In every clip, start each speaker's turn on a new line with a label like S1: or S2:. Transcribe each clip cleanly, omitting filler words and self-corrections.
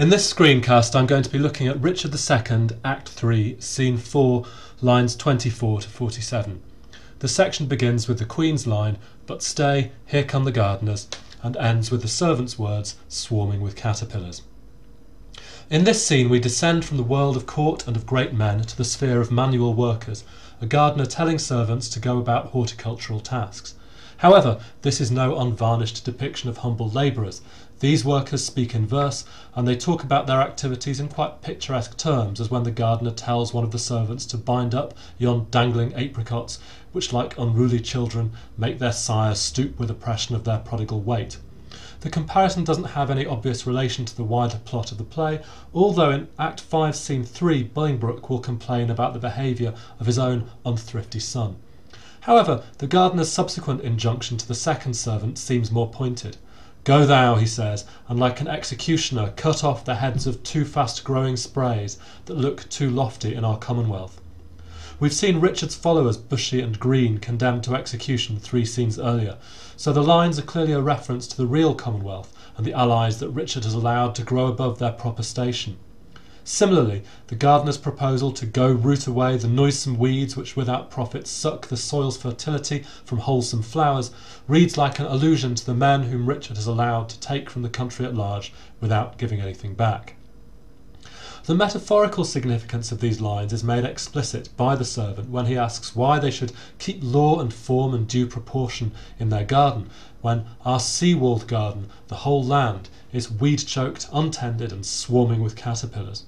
S1: In this screencast I'm going to be looking at Richard II, Act 3, Scene 4, lines 24 to 47. The section begins with the Queen's line, "But stay, here come the gardeners," and ends with the servants' words, "swarming with caterpillars." In this scene we descend from the world of court and of great men to the sphere of manual workers, a gardener telling servants to go about horticultural tasks. However, this is no unvarnished depiction of humble labourers. These workers speak in verse, and they talk about their activities in quite picturesque terms, as when the gardener tells one of the servants to bind up yon dangling apricots, which like unruly children make their sires stoop with oppression of their prodigal weight. The comparison doesn't have any obvious relation to the wider plot of the play, although in Act 5, Scene 3, Bolingbroke will complain about the behaviour of his own unthrifty son. However, the gardener's subsequent injunction to the second servant seems more pointed. "Go thou," he says, "and like an executioner cut off the heads of too fast-growing sprays that look too lofty in our commonwealth." We've seen Richard's followers, Bushy and Green, condemned to execution 3 scenes earlier, so the lines are clearly a reference to the real commonwealth and the allies that Richard has allowed to grow above their proper station. Similarly, the gardener's proposal to go root away the noisome weeds which without profit suck the soil's fertility from wholesome flowers reads like an allusion to the men whom Richard has allowed to take from the country at large without giving anything back. The metaphorical significance of these lines is made explicit by the servant when he asks why they should keep law and form and due proportion in their garden, when our sea-walled garden, the whole land, is weed-choked, untended and swarming with caterpillars.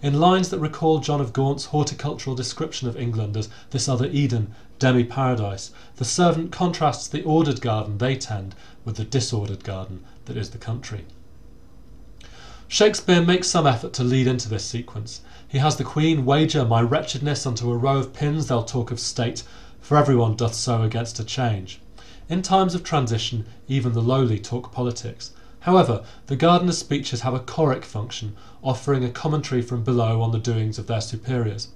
S1: In lines that recall John of Gaunt's horticultural description of England as this other Eden, demi-paradise, the servant contrasts the ordered garden they tend with the disordered garden that is the country. Shakespeare makes some effort to lead into this sequence. He has the Queen wager my wretchedness unto a row of pins, they'll talk of state, for everyone doth so against a change. In times of transition, even the lowly talk politics. However, the gardener's speeches have a choric function, offering a commentary from below on the doings of their superiors.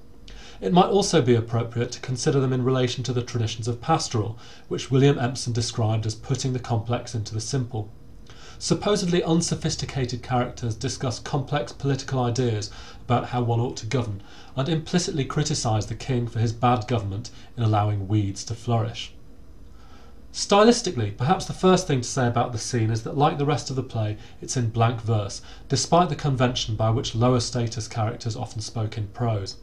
S1: It might also be appropriate to consider them in relation to the traditions of pastoral, which William Empson described as putting the complex into the simple. Supposedly unsophisticated characters discuss complex political ideas about how one ought to govern, and implicitly criticise the king for his bad government in allowing weeds to flourish. Stylistically, perhaps the first thing to say about the scene is that, like the rest of the play, it's in blank verse, despite the convention by which lower status characters often spoke in prose.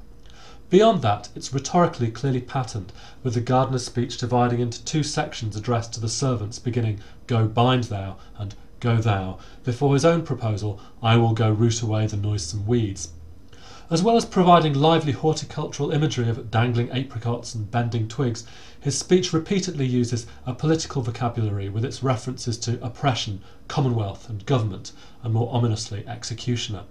S1: Beyond that, it's rhetorically clearly patterned, with the gardener's speech dividing into 2 sections addressed to the servants, beginning "Go bind thou" and "Go thou," before his own proposal, "I will go root away the noisome weeds." As well as providing lively horticultural imagery of dangling apricots and bending twigs, his speech repeatedly uses a political vocabulary with its references to oppression, commonwealth and government, and more ominously executioner.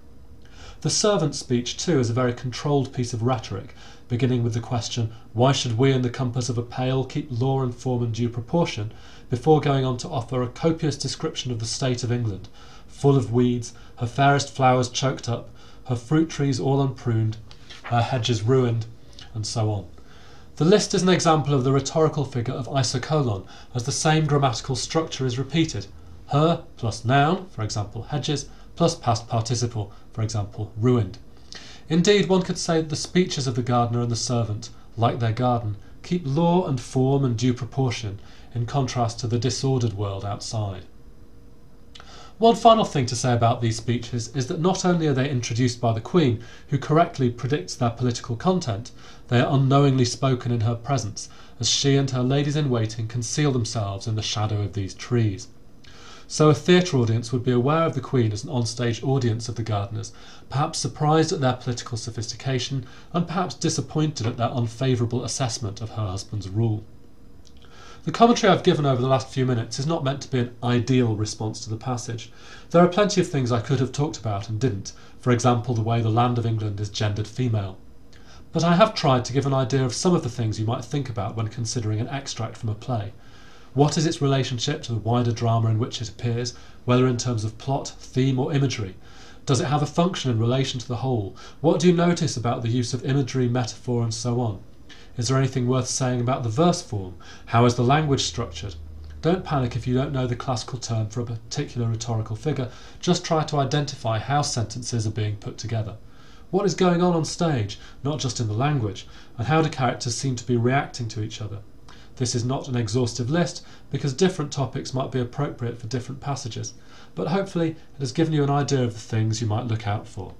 S1: The servant's speech too is a very controlled piece of rhetoric, beginning with the question, "Why should we in the compass of a pale keep law and form in due proportion?" before going on to offer a copious description of the state of England, full of weeds, her fairest flowers choked up, her fruit trees all unpruned, her hedges ruined, and so on. The list is an example of the rhetorical figure of isocolon, as the same grammatical structure is repeated. Her plus noun, for example hedges, plus past participle, for example ruined. Indeed, one could say that the speeches of the gardener and the servant, like their garden, keep law and form and due proportion, in contrast to the disordered world outside. One final thing to say about these speeches is that not only are they introduced by the Queen, who correctly predicts their political content, they are unknowingly spoken in her presence, as she and her ladies-in-waiting conceal themselves in the shadow of these trees. So a theatre audience would be aware of the Queen as an onstage audience of the gardeners, perhaps surprised at their political sophistication, and perhaps disappointed at their unfavourable assessment of her husband's rule. The commentary I've given over the last few minutes is not meant to be an ideal response to the passage. There are plenty of things I could have talked about and didn't, for example the way the land of England is gendered female. But I have tried to give an idea of some of the things you might think about when considering an extract from a play. What is its relationship to the wider drama in which it appears, whether in terms of plot, theme or imagery? Does it have a function in relation to the whole? What do you notice about the use of imagery, metaphor and so on? Is there anything worth saying about the verse form? How is the language structured? Don't panic if you don't know the classical term for a particular rhetorical figure, just try to identify how sentences are being put together. What is going on stage, not just in the language, and how do characters seem to be reacting to each other? This is not an exhaustive list because different topics might be appropriate for different passages, but hopefully it has given you an idea of the things you might look out for.